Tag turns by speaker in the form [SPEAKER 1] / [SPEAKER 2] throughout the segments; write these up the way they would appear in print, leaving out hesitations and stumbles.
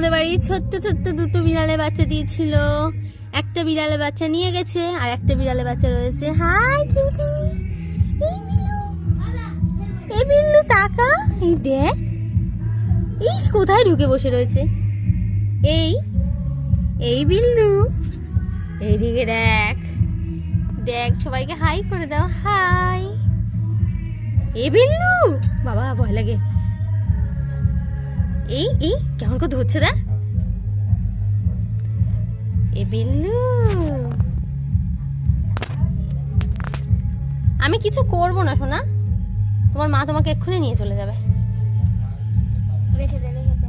[SPEAKER 1] আমাদের বাড়ি ছোট্ট ছোট্ট দুটো বিড়ালের বাচ্চা দিয়েছিল। একটা বিড়ালের বাচ্চা নিয়ে গেছে আর একটা বিড়ালের বাচ্চা রয়েছে। হাই কিউটি, এই বিল্লু, এই বিল্লু তাকা, এই দেখ, ইস কোথায় ঢুকে বসে রয়েছে। এই এই বিল্লু, এইদিকে দেখ দেখ, সবাইকে হাই করে দাও, হাই। এই বিল্লু, বাবা ভয় লাগে। এই এই কেমন করে ধরছে দেখ। এ বিল্লু, আমি কিছু করব না সোনা, তোমার মা তোমাকে এক্ষুনি নিয়ে চলে যাবে। রেখে দে, রেখে দে।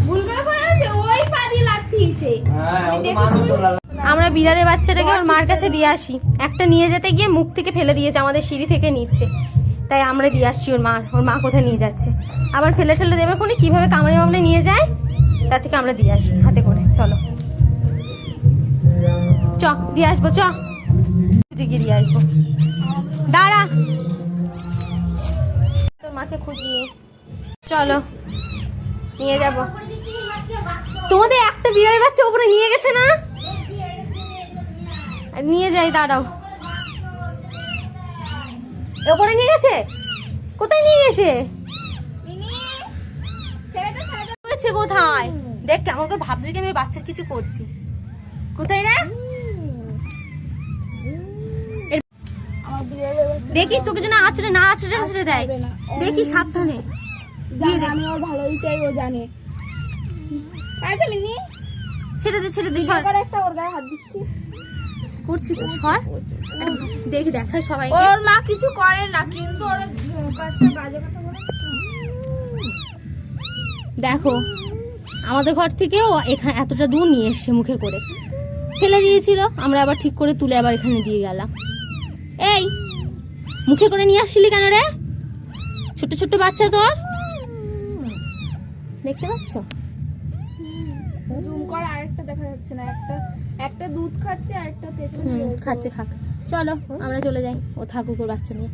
[SPEAKER 1] ভুল করে পড়ে আছে, ওই পা দিয়ে লাথিয়েছে। আমরা বিড়ালের বাচ্চাটাকে ওর মার কাছে দিয়ে আসি। একটা নিয়ে যেতে গিয়ে মুখ থেকে ফেলে দিয়েছে, আমাদের সিঁড়ি থেকে নিচ্ছে। তাই আমরা দিয়ে আসছি ওর মা কোথায় নিয়ে যাচ্ছে। আবার ফেলে ফেলে দেবে কোনে, কিভাবে কামড়ে মামড়ে নিয়ে যায়, তার থেকে আমরা দিয়ে আসি হাতে করে। চলো চ, দিয়ে আসবো, চ গিয়ে দিয়ে আসবো। দাঁড়া, তোর মাকে খুঁজি, চলো নিয়ে যাব। তোমাদের একটা বিড়ালের বাচ্চা ওপরে নিয়ে গেছে না, নিয়ে যাই, দাঁড়াও। ওপরে নিয়ে গেছে, কোথায় নিয়ে গেছে, কোথায় দেখ, কেমন করে ভাবছি কি আমি বাচ্চার কিছু করছি। কোথায় রে, দেখিস তোকে যেন আছড়ে না আছড়ে দেয়, দেখিস সাবধানে দিয়ে দে।
[SPEAKER 2] আমি ওর ভালোই চাই, ও জানে।
[SPEAKER 1] ছেড়ে দে, ছেড়ে দে, সর।
[SPEAKER 2] একটা ওর গায়ে হাত দিচ্ছি,
[SPEAKER 1] করছি তো, সর। দেখি দেখায় সবাই,
[SPEAKER 2] ওর মা কিছু করে না, কিন্তু ওর কাছে বাজে কথা বলে।
[SPEAKER 1] দেখো আমাদের ঘর থেকেও এখানে এতটা দূর নিয়ে এসছে, মুখে করে ফেলে দিয়েছিল, আমরা আবার ঠিক করে তুলে আবার এখানে দিয়ে গেলাম। এই মুখে করে নিয়ে আসছিলি কেন রে, ছোট ছোট বাচ্চা তোর, দেখতে পাচ্ছ?
[SPEAKER 2] জুম কর, আরেকটা দেখা যাচ্ছে না, একটা দুধ খাচ্ছে আর একটা পেছনে
[SPEAKER 1] খাচ্ছে, খাক। চলো আমরা চলে যাই, ও থাকুক ওর বাচ্চা নিয়ে।